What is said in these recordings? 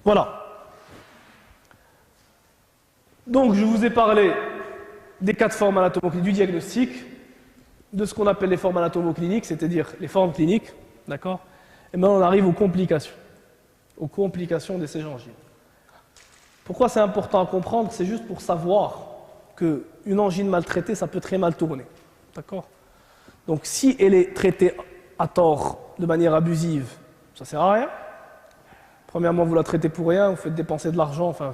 Voilà. Donc, je vous ai parlé des 4 formes anatomocliniques, du diagnostic, de ce qu'on appelle les formes anatomocliniques, c'est-à-dire les formes cliniques, d'accord? Et maintenant, on arrive aux complications des ces angines. Pourquoi c'est important à comprendre? C'est juste pour savoir qu'une angine mal traitée, ça peut très mal tourner, d'accord? Donc, si elle est traitée à tort, de manière abusive, ça ne sert à rien. Premièrement, vous la traitez pour rien, vous faites dépenser de l'argent, enfin,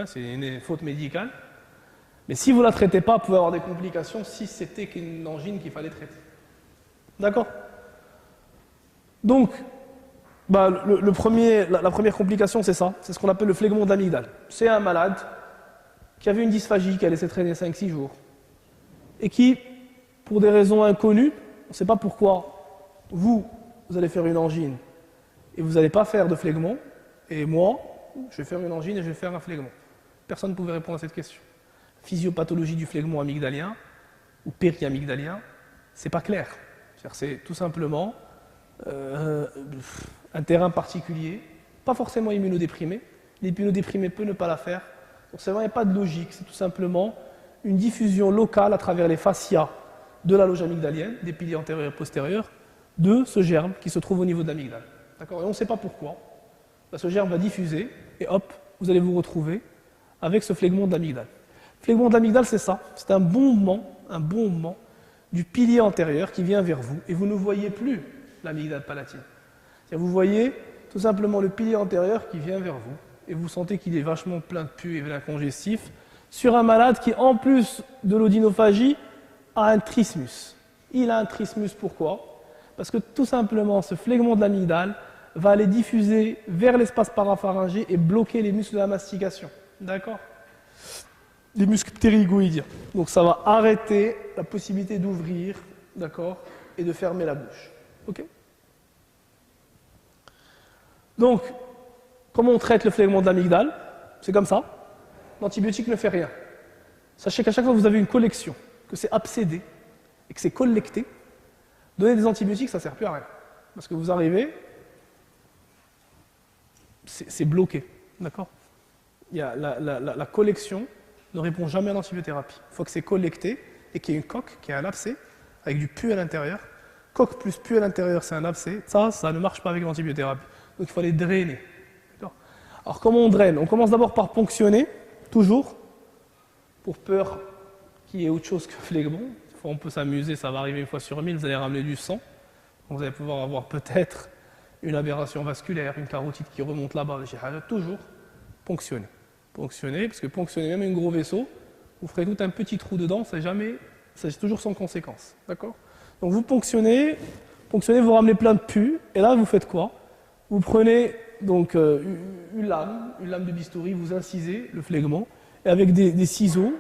c'est une faute médicale. Mais si vous ne la traitez pas, vous pouvez avoir des complications si c'était qu'une angine qu'il fallait traiter. D'accord? Donc, la première complication, c'est ça. C'est ce qu'on appelle le phlegmon de l'amygdale. C'est un malade qui avait une dysphagie qui a laissé traîner 5-6 jours et qui, pour des raisons inconnues, on ne sait pas pourquoi, vous allez faire une angine et vous n'allez pas faire de phlegmon, et moi, je vais faire une angine et je vais faire un phlegmon. Personne ne pouvait répondre à cette question. Physiopathologie du phlegmon amygdalien ou périamygdalien, c'est pas clair. C'est tout simplement un terrain particulier, pas forcément immunodéprimé. L'immunodéprimé peut ne pas la faire. Donc il n'y a pas de logique, c'est tout simplement une diffusion locale à travers les fascias de la loge amygdalienne, des piliers antérieurs et postérieurs, de ce germe qui se trouve au niveau de l'amygdale. D'accord ? Et on ne sait pas pourquoi. Là, ce germe va diffuser et hop, vous allez vous retrouver avec ce phlegmon de l'amygdale. Le phlegmon de l'amygdale, c'est ça. C'est un bombement du pilier antérieur qui vient vers vous et vous ne voyez plus l'amygdale palatine. Vous voyez tout simplement le pilier antérieur qui vient vers vous et vous sentez qu'il est vachement plein de pus et venin congestif sur un malade qui, en plus de l'odynophagie, a un trismus. Il a un trismus, pourquoi? Parce que tout simplement, ce phlegmon de l'amygdale va aller diffuser vers l'espace parapharyngé et bloquer les muscles de la mastication. D'accord? Les muscles ptérygoïdiens. Donc ça va arrêter la possibilité d'ouvrir, d'accord, et de fermer la bouche. Ok? Donc, comment on traite le phlegmon de l'amygdale? C'est comme ça. L'antibiotique ne fait rien. Sachez qu'à chaque fois que vous avez une collection, que c'est abcédé et que c'est collecté, donner des antibiotiques, ça ne sert plus à rien. Parce que vous arrivez, c'est bloqué. D'accord? La collection ne répond jamais à l'antibiothérapie. Il faut que c'est collecté et qu'il y ait une coque, qui ait un abcès, avec du pus à l'intérieur. Coque plus pus à l'intérieur, c'est un abcès. Ça ne marche pas avec l'antibiothérapie. Donc il faut les drainer. Alors comment on draine? On commence d'abord par ponctionner, toujours, pour peur qu'il y ait autre chose que phlegmon. Des fois on peut s'amuser, ça va arriver une fois sur 1000, vous allez ramener du sang. Donc vous allez pouvoir avoir peut-être une aberration vasculaire, une carotide qui remonte là-bas. Toujours ponctionner. Ponctionner, parce que ponctionner même un gros vaisseau, vous ferez tout un petit trou dedans, c'est toujours sans conséquence. D'accord? Donc vous ponctionnez, vous ramenez plein de pus, et là vous faites quoi? Vous prenez donc une lame de bistouri, vous incisez le phlegmon, et avec des ciseaux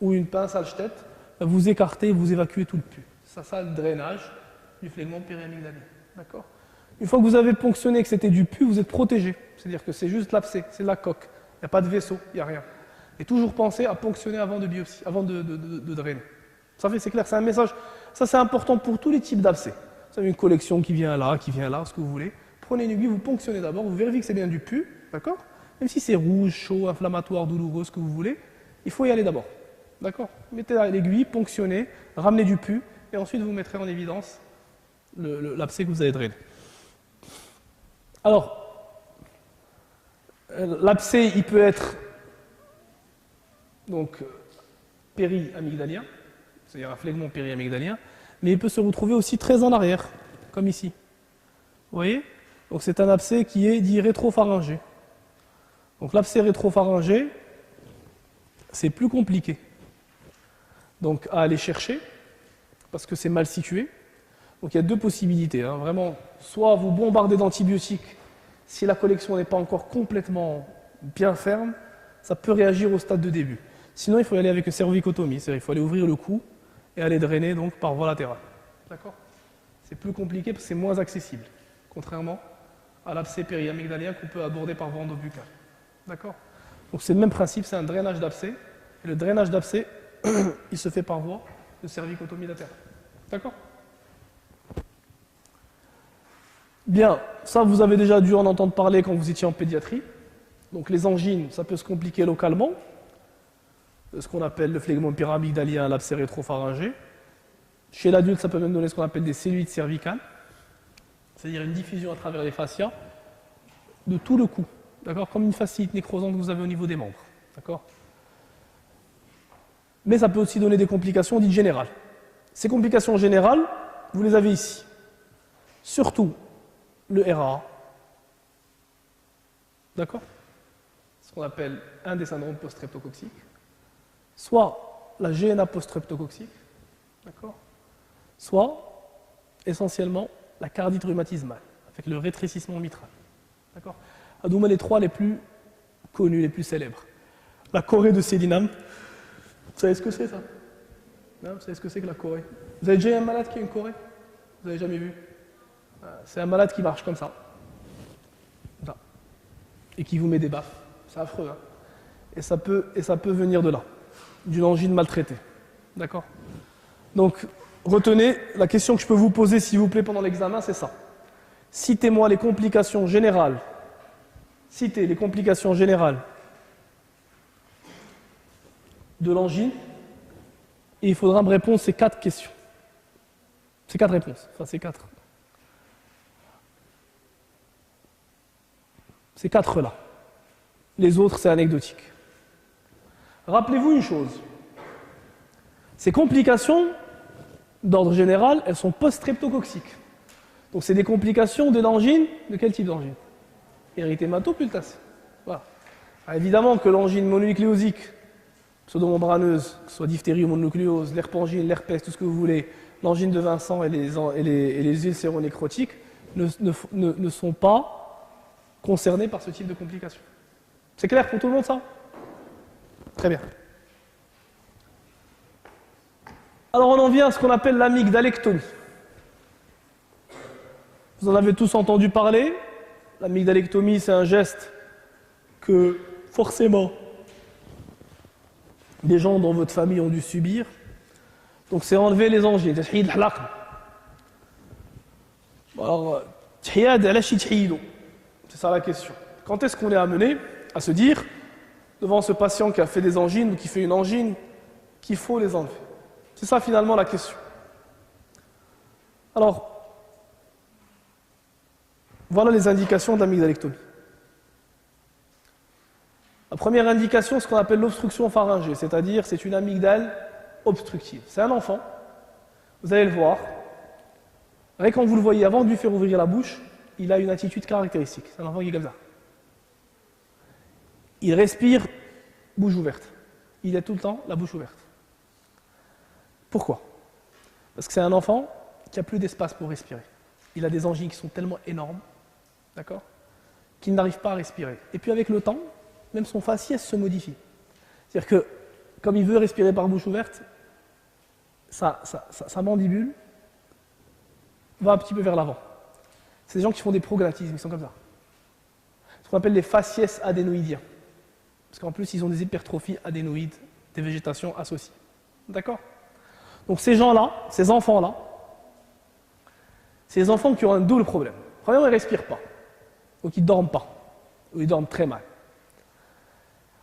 ou une pince Alstedt, vous écartez, vous évacuez tout le pus. Ça le drainage du phlegmon périamygdalien. D'accord? Une fois que vous avez ponctionné et que c'était du pus, vous êtes protégé. C'est-à-dire que c'est juste l'abcès, c'est la coque. Il n'y a pas de vaisseau, il n'y a rien. Et toujours penser à ponctionner avant de biopsie, avant de drainer. C'est clair, c'est un message. Ça, c'est important pour tous les types d'abcès. Vous avez une collection qui vient là, ce que vous voulez. Prenez une aiguille, vous ponctionnez d'abord, vous vérifiez que c'est bien du pus, d'accord? Même si c'est rouge, chaud, inflammatoire, douloureux, ce que vous voulez, il faut y aller d'abord. D'accord? Mettez l'aiguille, ponctionnez, ramenez du pus, et ensuite vous mettrez en évidence l'abcès que vous avez drainé. Alors, l'abcès, il peut être donc périamygdalien, c'est-à-dire un phlegmon périamygdalien, mais il peut se retrouver aussi très en arrière, comme ici. Vous voyez? Donc c'est un abcès qui est dit rétropharyngé. Donc l'abcès rétropharyngé, c'est plus compliqué. Donc à aller chercher, parce que c'est mal situé. Donc il y a deux possibilités, hein, vraiment. Soit vous bombardez d'antibiotiques, si la collection n'est pas encore complètement bien ferme, ça peut réagir au stade de début. Sinon, il faut y aller avec une cervicotomie, c'est-à-dire il faut aller ouvrir le cou et aller drainer donc par voie latérale. D'accord? C'est plus compliqué parce que c'est moins accessible, contrairement à l'abcès périamygdalien qu'on peut aborder par voie endobuccale. D'accord? Donc c'est le même principe, c'est un drainage d'abcès. Et le drainage d'abcès, il se fait par voie de cervicotomie latérale. D'accord? Bien. ça vous avez déjà dû en entendre parler quand vous étiez en pédiatrie. Donc les angines, ça peut se compliquer localement, ce qu'on appelle le phlegmone pyramidalien, l'abcès rétropharyngé. Chez l'adulte, ça peut même donner ce qu'on appelle des cellulites cervicales, c'est-à-dire une diffusion à travers les fascias de tout le cou, d'accord, comme une fasciite nécrosante que vous avez au niveau des membres, d'accord. Mais ça peut aussi donner des complications dites générales. Ces complications générales, vous les avez ici. Surtout le RA, d'accord, ce qu'on appelle un des syndromes post-streptococciques, soit la GNA post-streptococcique, d'accord, soit essentiellement la cardite rhumatismale, avec le rétrécissement mitral. D'accord. Adouma, les trois les plus connus, les plus célèbres. La chorée de Sélinam, vous savez ce que c'est ça? Non, vous savez ce que c'est que la chorée? Vous avez déjà eu un malade qui a une chorée? Vous n'avez jamais vu? C'est un malade qui marche comme ça. Là. Et qui vous met des baffes. C'est affreux. Hein, et ça peut venir de là, d'une angine maltraitée. D'accord. Donc, retenez, la question que je peux vous poser, s'il vous plaît, pendant l'examen, c'est ça. Citez-moi les complications générales. Citez les complications générales de l'angine. Et il faudra me répondre ces 4 questions. Ces 4 réponses. Enfin, ces 4. Ces 4-là. Les autres, c'est anecdotique. Rappelez-vous une chose. Ces complications, d'ordre général, elles sont post-streptococciques. Donc c'est des complications de l'angine. De quel type d'angine? Érythémato-pultacée. Voilà. Alors, évidemment que l'angine mononucléosique, pseudomembraneuse, que ce soit diphtérie ou mononucléose, l'herpangine, l'herpès, tout ce que vous voulez, l'angine de Vincent et les huiles séronécrotiques ne sont pas concernés par ce type de complications. C'est clair pour tout le monde ça? Très bien. Alors on en vient à ce qu'on appelle l'amygdalectomie. Vous en avez tous entendu parler. L'amygdalectomie, c'est un geste que forcément des gens dans votre famille ont dû subir. Donc c'est enlever les angines. Alors, c'est ça la question. Quand est-ce qu'on est amené à se dire, devant ce patient qui a fait des angines ou qui fait une angine, qu'il faut les enlever? C'est ça finalement la question. Alors, voilà les indications de l'amygdalectomie. La première indication, c'est ce qu'on appelle l'obstruction pharyngée, c'est-à-dire c'est une amygdale obstructive. C'est un enfant, vous allez le voir, et quand vous le voyez, avant de lui faire ouvrir la bouche, il a une attitude caractéristique. C'est un enfant qui est comme ça. Il respire bouche ouverte. Il a tout le temps la bouche ouverte. Pourquoi? Parce que c'est un enfant qui n'a plus d'espace pour respirer. Il a des angines qui sont tellement énormes, d'accord, qu'il n'arrive pas à respirer. Et puis avec le temps, même son faciès se modifie. C'est-à-dire que, comme il veut respirer par bouche ouverte, sa mandibule va un petit peu vers l'avant. C'est des gens qui font des prognatismes, ils sont comme ça. Ce qu'on appelle les faciès adénoïdiens. Parce qu'en plus, ils ont des hypertrophies adénoïdes, des végétations associées. D'accord? Donc ces gens-là, ces enfants-là, c'est des enfants qui ont un double problème. Premièrement, ils ne respirent pas. Donc ils ne dorment pas. Ou ils dorment très mal.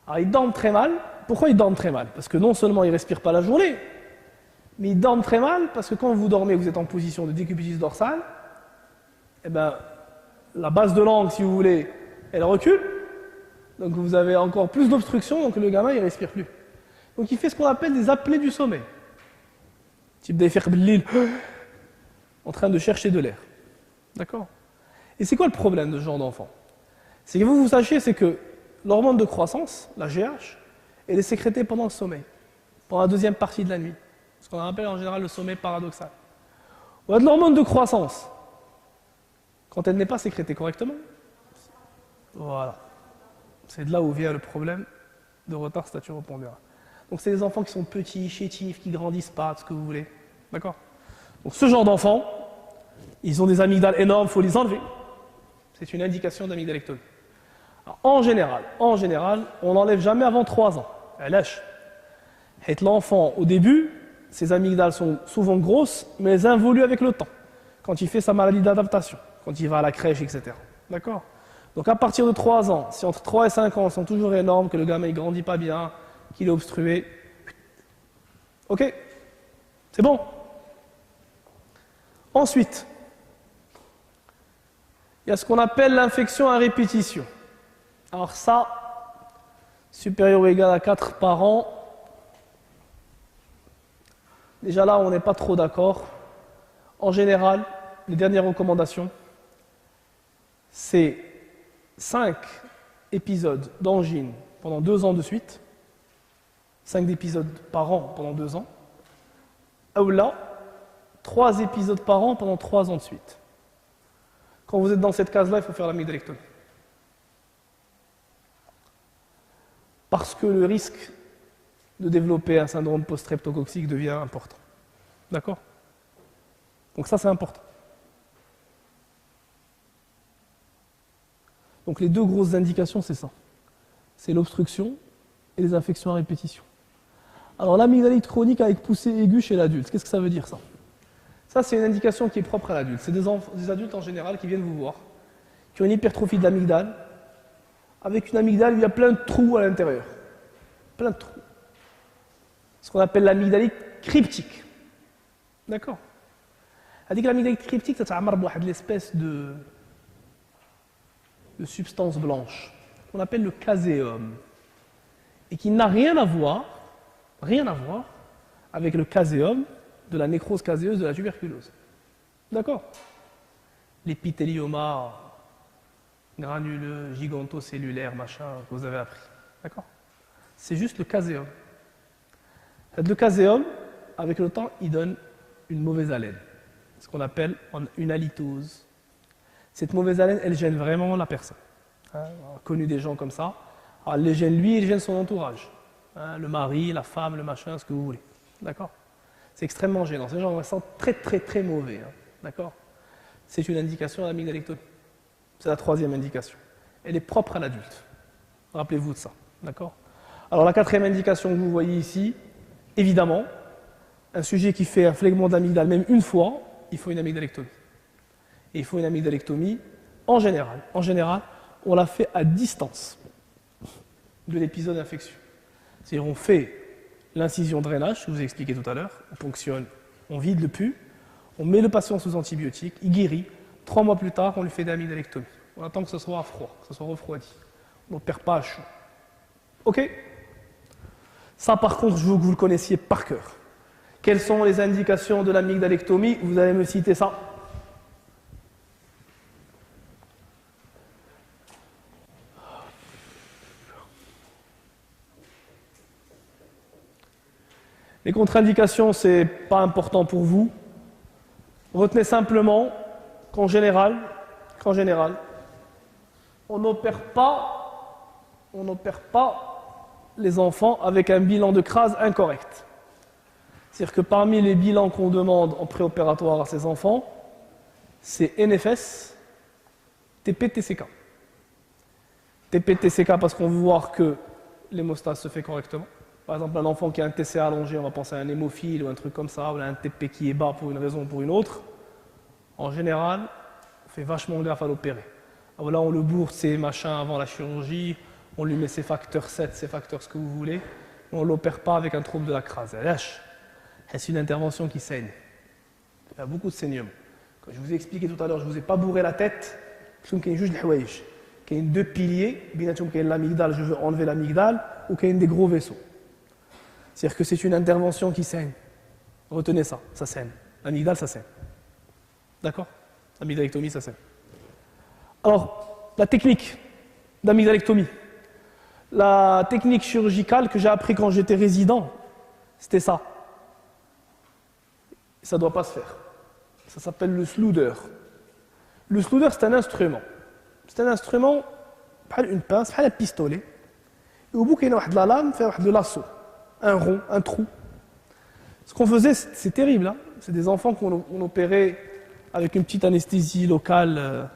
Alors ils dorment très mal. Pourquoi ils dorment très mal? Parce que non seulement ils ne respirent pas la journée, mais ils dorment très mal parce que quand vous dormez, vous êtes en position de décubitus dorsale, eh ben, la base de langue, si vous voulez, elle recule. Donc vous avez encore plus d'obstruction, donc le gamin il ne respire plus. Donc il fait ce qu'on appelle des apnées du sommeil. Type d'effet bellil, en train de chercher de l'air. D'accord? Et c'est quoi le problème de ce genre d'enfant? C'est que vous sachiez, c'est que l'hormone de croissance, la GH, elle est sécrétée pendant le sommeil, pendant la deuxième partie de la nuit. Ce qu'on appelle en général le sommeil paradoxal. On a de l'hormone de croissance. Quand elle n'est pas sécrétée correctement, voilà. C'est de là où vient le problème de retard staturo-pondéral. Donc c'est des enfants qui sont petits, chétifs, qui grandissent pas, tout ce que vous voulez. D'accord? Donc ce genre d'enfants, ils ont des amygdales énormes, il faut les enlever. C'est une indication d'amygdalectomie. En général, on n'enlève jamais avant 3 ans. Elle lâche. Et l'enfant, au début, ses amygdales sont souvent grosses, mais elles involuent avec le temps. Quand il fait sa maladie d'adaptation, quand il va à la crèche, etc. D'accord? Donc à partir de 3 ans, si entre 3 et 5 ans sont toujours énormes, que le gamin ne grandit pas bien, qu'il est obstrué, ok, c'est bon. Ensuite, il y a ce qu'on appelle l'infection à répétition. Alors ça, supérieur ou égal à 4 par an, déjà là, on n'est pas trop d'accord. En général, les dernières recommandations, c'est 5 épisodes d'angine pendant 2 ans de suite, 5 épisodes par an pendant 2 ans, ou là, 3 épisodes par an pendant 3 ans de suite. Quand vous êtes dans cette case-là, il faut faire la mygdalectomie. Parce que le risque de développer un syndrome post-streptococcique devient important. D'accord? Donc ça, c'est important. Donc les 2 grosses indications, c'est ça. C'est l'obstruction et les infections à répétition. Alors l'amygdalite chronique avec poussée aiguë chez l'adulte, qu'est-ce que ça veut dire ça? Ça, c'est une indication qui est propre à l'adulte. C'est des adultes en général qui viennent vous voir, qui ont une hypertrophie de l'amygdale, avec une amygdale où il y a plein de trous à l'intérieur. Plein de trous. Ce qu'on appelle l'amygdalite cryptique. D'accord? C'est-à-dire que l'amygdalite cryptique, ça s'amarre l'espèce de substance blanche, qu'on appelle le caséum, et qui n'a rien à voir avec le caséum de la nécrose caséeuse de la tuberculose. D'accord? L'épithélioma granuleux, gigantocellulaire, machin, que vous avez appris. D'accord? C'est juste le caséum. Le caséum, avec le temps, il donne une mauvaise haleine. Ce qu'on appelle une halitose. Cette mauvaise haleine, elle gêne vraiment la personne. On a connu des gens comme ça. Alors, elle les gêne lui et elle gêne son entourage. Le mari, la femme, le machin, ce que vous voulez. D'accord? C'est extrêmement gênant. Ces gens se sentent très très très mauvais. D'accord? C'est une indication à la mygdalectomie. C'est la 3e indication. Elle est propre à l'adulte. Rappelez-vous de ça. D'accord? Alors la 4e indication que vous voyez ici, évidemment, un sujet qui fait un phlegmon d'amygdale même une fois, il faut une amygdalectomie. Et il faut une amygdalectomie en général. En général, on la fait à distance de l'épisode d'infection. C'est-à-dire on fait l'incision drainage, que je vous ai expliqué tout à l'heure, on ponctionne, on vide le pus, on met le patient sous antibiotiques, il guérit. 3 mois plus tard, on lui fait des amygdalectomies. On attend que ce soit à froid, que ce soit refroidi. On n'opère pas à chaud. Ok? Ça, par contre, je veux que vous le connaissiez par cœur. Quelles sont les indications de l'amygdalectomie? Vous allez me citer ça. Les contre-indications, c'est pas important pour vous. Retenez simplement qu'en général, on n'opère pas les enfants avec un bilan de crase incorrect. C'est-à-dire que parmi les bilans qu'on demande en préopératoire à ces enfants, c'est NFS, TP-TCK. TP-TCK parce qu'on veut voir que l'hémostase se fait correctement. Par exemple, un enfant qui a un TCA allongé, on va penser à un hémophile ou un truc comme ça, ou un TP qui est bas pour une raison ou pour une autre. En général, on fait vachement gaffe à l'opérer. Alors là, on le bourre ses machins avant la chirurgie, on lui met ses facteurs 7, ses facteurs ce que vous voulez, mais on ne l'opère pas avec un trouble de la crase. C'est une intervention qui saigne. Il y a beaucoup de saignements. Quand je vous ai expliqué tout à l'heure, je ne vous ai pas bourré la tête, parce qu'il y a juste le hawaïj. Il y a 2 piliers, il y a l'amygdale, je veux enlever l'amygdale, ou qu'il y a des gros vaisseaux. C'est-à-dire que c'est une intervention qui saigne. Retenez ça, ça saigne. L'amygdale, ça saigne. D'accord? L'amygdalectomie, ça saigne. Alors, la technique d'amygdalectomie. La technique chirurgicale que j'ai appris quand j'étais résident, c'était ça. Ça ne doit pas se faire. Ça s'appelle le slooder. Le slooder, c'est un instrument. C'est un instrument, une pince, un pistolet. Et au bout, il y a la lame, fait de lasso. Un rond, un trou. Ce qu'on faisait, c'est terrible. Hein, c'est des enfants qu'on opérait avec une petite anesthésie locale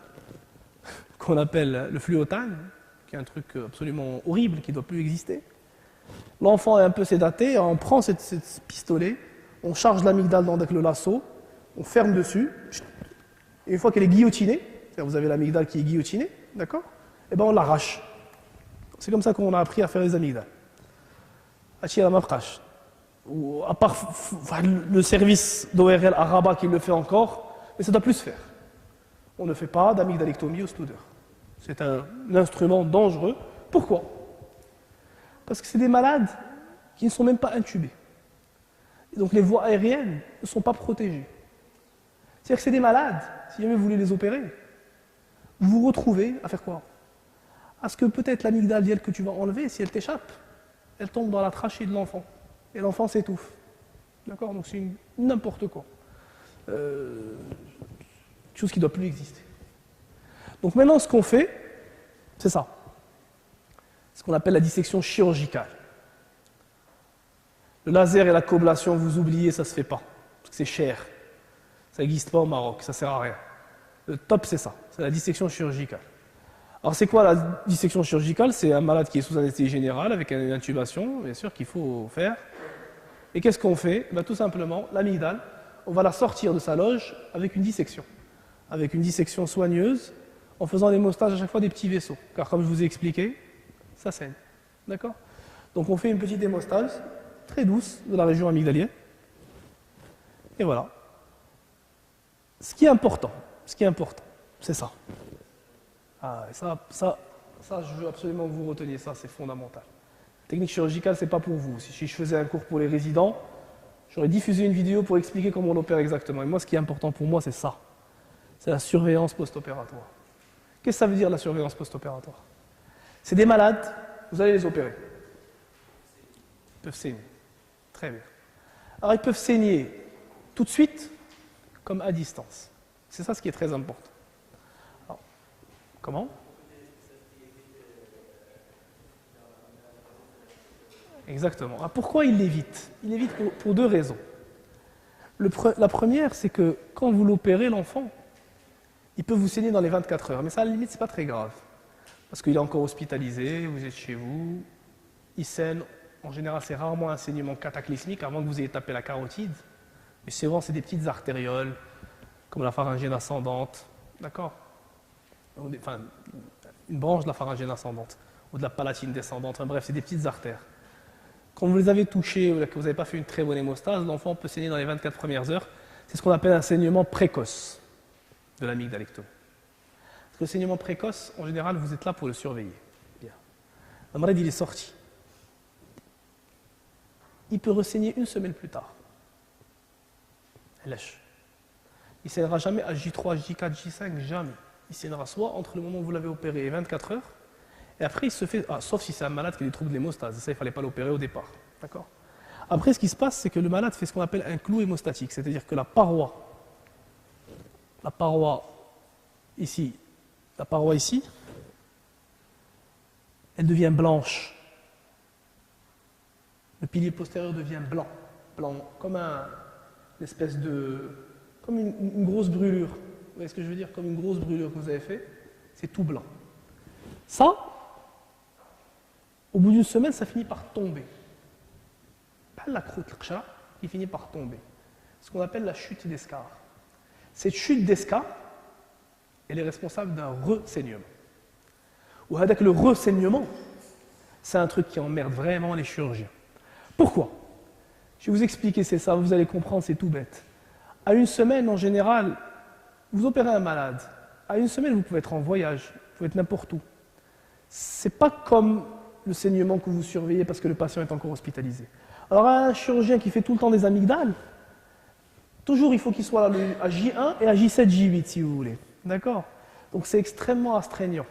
qu'on appelle le fluotane, qui est un truc absolument horrible qui ne doit plus exister. L'enfant est un peu sédaté, on prend ce pistolet, on charge l'amygdale avec le lasso, on ferme dessus, et une fois qu'elle est guillotinée, c'est-à-dire vous avez l'amygdale qui est guillotinée, d'accord? Et bien on l'arrache. C'est comme ça qu'on a appris à faire les amygdales. Achia la mafrash. Ou à part le service d'ORL à Rabat qui le fait encore, mais ça doit plus se faire. On ne fait pas d'amygdalectomie au Studer. C'est un instrument dangereux. Pourquoi? Parce que c'est des malades qui ne sont même pas intubés. Et donc les voies aériennes ne sont pas protégées. C'est-à-dire que c'est des malades, si jamais vous voulez les opérer, vous vous retrouvez à faire quoi? À ce que peut-être l'amygdale que tu vas enlever, si elle t'échappe, elle tombe dans la trachée de l'enfant. Et l'enfant s'étouffe. D'accord? Donc c'est n'importe quoi. Chose qui ne doit plus exister. Donc maintenant, ce qu'on fait, c'est ça. Ce qu'on appelle la dissection chirurgicale. Le laser et la coblation, vous oubliez, ça ne se fait pas. Parce que c'est cher. Ça n'existe pas au Maroc, ça ne sert à rien. Le top, c'est ça. C'est la dissection chirurgicale. Alors c'est quoi la dissection chirurgicale? C'est un malade qui est sous anesthésie générale avec une intubation, bien sûr, qu'il faut faire. Et qu'est-ce qu'on fait? Tout simplement, l'amygdale, on va la sortir de sa loge avec une dissection. Avec une dissection soigneuse, en faisant l'hémostase à chaque fois des petits vaisseaux. Car comme je vous ai expliqué, ça saigne. D'accord? Donc on fait une petite hémostase, très douce, de la région amygdalienne. Et voilà. Ce qui est important, c'est ça. Ah, ça, je veux absolument que vous reteniez ça, c'est fondamental. La technique chirurgicale, c'est pas pour vous. Si je faisais un cours pour les résidents, j'aurais diffusé une vidéo pour expliquer comment on opère exactement. Et moi, ce qui est important pour moi, c'est ça. C'est la surveillance post-opératoire. Qu'est-ce que ça veut dire, la surveillance post-opératoire? C'est des malades, vous allez les opérer. Ils peuvent saigner. Très bien. Alors, ils peuvent saigner tout de suite, comme à distance. C'est ça ce qui est très important. Alors, comment? Exactement. Alors, pourquoi il l'évite? Il l'évite pour deux raisons. La première, c'est que quand vous l'opérez, l'enfant, il peut vous saigner dans les 24 heures. Mais ça, à la limite, ce n'est pas très grave. Parce qu'il est encore hospitalisé, vous êtes chez vous, il saigne. En général, c'est rarement un saignement cataclysmique avant que vous ayez tapé la carotide. Mais souvent, c'est des petites artérioles, comme la pharyngienne ascendante. D'accord? Enfin, une branche de la pharyngienne ascendante, ou de la palatine descendante. Enfin, bref, c'est des petites artères. Quand vous les avez touchées ou que vous n'avez pas fait une très bonne hémostase, l'enfant peut saigner dans les 24 premières heures. C'est ce qu'on appelle un saignement précoce de l'amygdalectomie. Parce que le saignement précoce, en général, vous êtes là pour le surveiller. Bien. Le malade, il est sorti. Il peut ressaigner une semaine plus tard. Lâche. Il ne saignera jamais à J3, J4, J5, jamais. Il saignera soit entre le moment où vous l'avez opéré et 24 heures, et après il se fait, sauf si c'est un malade qui a des troubles de l'hémostase, ça il ne fallait pas l'opérer au départ. D'accord? Après ce qui se passe, c'est que le malade fait ce qu'on appelle un clou hémostatique, c'est-à-dire que la paroi ici, elle devient blanche. Le pilier postérieur devient blanc, comme comme une grosse brûlure. Vous voyez ce que je veux dire? Comme une grosse brûlure que vous avez fait, c'est tout blanc. Ça, au bout d'une semaine, ça finit par tomber. Pas la croûte, qui finit par tomber. Ce qu'on appelle la chute d'Escar. Cette chute d'Escar, elle est responsable d'un ressaignement. Ou avec le ressaignement, c'est un truc qui emmerde vraiment les chirurgiens. Pourquoi? Je vais vous expliquer, c'est ça, vous allez comprendre, c'est tout bête. À une semaine, en général, vous opérez un malade. À une semaine, vous pouvez être en voyage, vous pouvez être n'importe où. C'est pas comme le saignement que vous surveillez parce que le patient est encore hospitalisé. Alors, un chirurgien qui fait tout le temps des amygdales, toujours il faut qu'il soit là à J1 et à J7, J8, si vous voulez. D'accord? Donc, c'est extrêmement astreignant,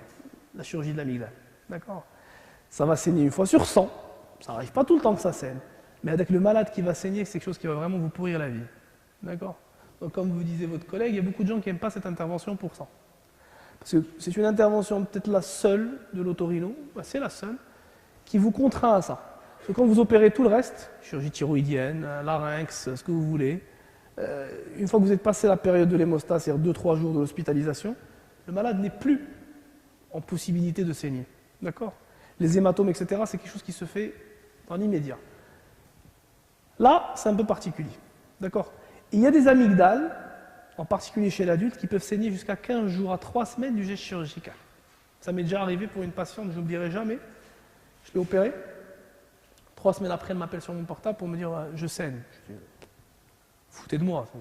la chirurgie de l'amygdale. D'accord? Ça va saigner une fois sur 100. Ça n'arrive pas tout le temps que ça saigne. Mais avec le malade qui va saigner, c'est quelque chose qui va vraiment vous pourrir la vie. D'accord? Donc, comme vous disait votre collègue, il y a beaucoup de gens qui n'aiment pas cette intervention pour ça. Parce que c'est une intervention peut-être la seule de l'otorino, c'est la seule, qui vous contraint à ça. Parce que quand vous opérez tout le reste, chirurgie thyroïdienne, larynx, ce que vous voulez, une fois que vous êtes passé la période de l'hémostase, c'est-à-dire 2-3 jours de l'hospitalisation, le malade n'est plus en possibilité de saigner. D'accord? Les hématomes, etc., c'est quelque chose qui se fait dans l'immédiat. Là, c'est un peu particulier. D'accord? Il y a des amygdales en particulier chez l'adulte, qui peuvent saigner jusqu'à 15 jours à 3 semaines du geste chirurgical. Ça m'est déjà arrivé pour une patiente, je n'oublierai jamais. Je l'ai opérée. 3 semaines après, elle m'appelle sur mon portable pour me dire je saigne. Je dis foutez de moi, c'est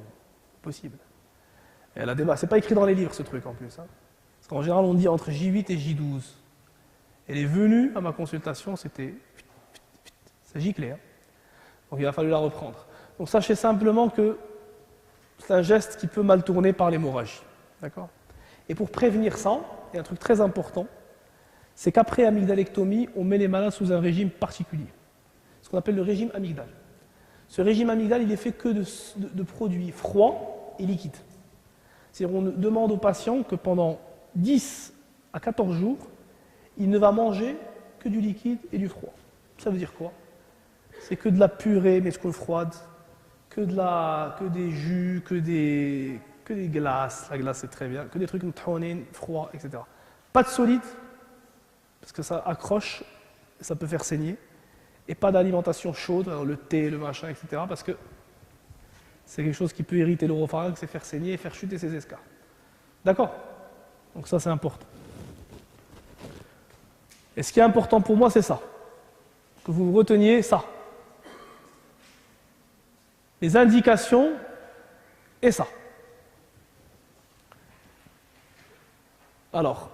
impossible. Et elle a débat. C'est pas écrit dans les livres ce truc en plus. Hein. Parce qu'en général, on dit entre J8 et J12. Elle est venue à ma consultation, c'était. Ça giclait. Hein. Donc il a fallu la reprendre. Donc sachez simplement que c'est un geste qui peut mal tourner par l'hémorragie. D'accord ? Et pour prévenir ça, il y a un truc très important, c'est qu'après amygdalectomie, on met les malades sous un régime particulier. Ce qu'on appelle le régime amygdale. Ce régime amygdale, il est fait que de produits froids et liquides. C'est-à-dire on demande au patient que pendant 10 à 14 jours, il ne va manger que du liquide et du froid. Ça veut dire quoi ? C'est que de la purée, mais froide, que des jus, que des glaces, la glace c'est très bien, que des trucs froids, etc. Pas de solide, parce que ça accroche, ça peut faire saigner, et pas d'alimentation chaude, alors le thé, le machin, etc. Parce que c'est quelque chose qui peut irriter l'oropharynx, c'est faire saigner et faire chuter ses escarres. D'accord ? Donc ça c'est important. Et ce qui est important pour moi, c'est ça. Que vous reteniez ça. Les indications et ça. Alors,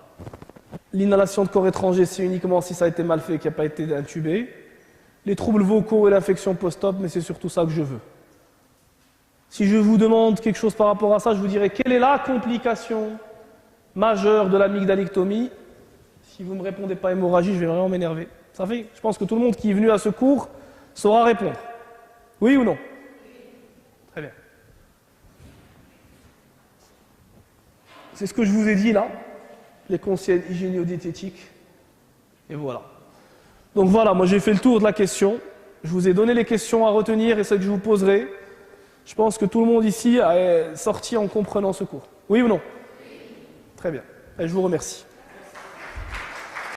l'inhalation de corps étranger, c'est uniquement si ça a été mal fait et qu'il n'y a pas été intubé. Les troubles vocaux et l'infection post-op, mais c'est surtout ça que je veux. Si je vous demande quelque chose par rapport à ça, je vous dirai quelle est la complication majeure de l'amygdalectomie. Si vous ne me répondez pas hémorragie, je vais vraiment m'énerver. Ça fait, je pense que tout le monde qui est venu à ce cours saura répondre. Oui ou non ? Très bien. C'est ce que je vous ai dit là, les conseils hygiéno-diététiques. Et voilà. Donc voilà, moi j'ai fait le tour de la question. Je vous ai donné les questions à retenir et celles que je vous poserai. Je pense que tout le monde ici est sorti en comprenant ce cours. Oui ou non ? Très bien. Et je vous remercie.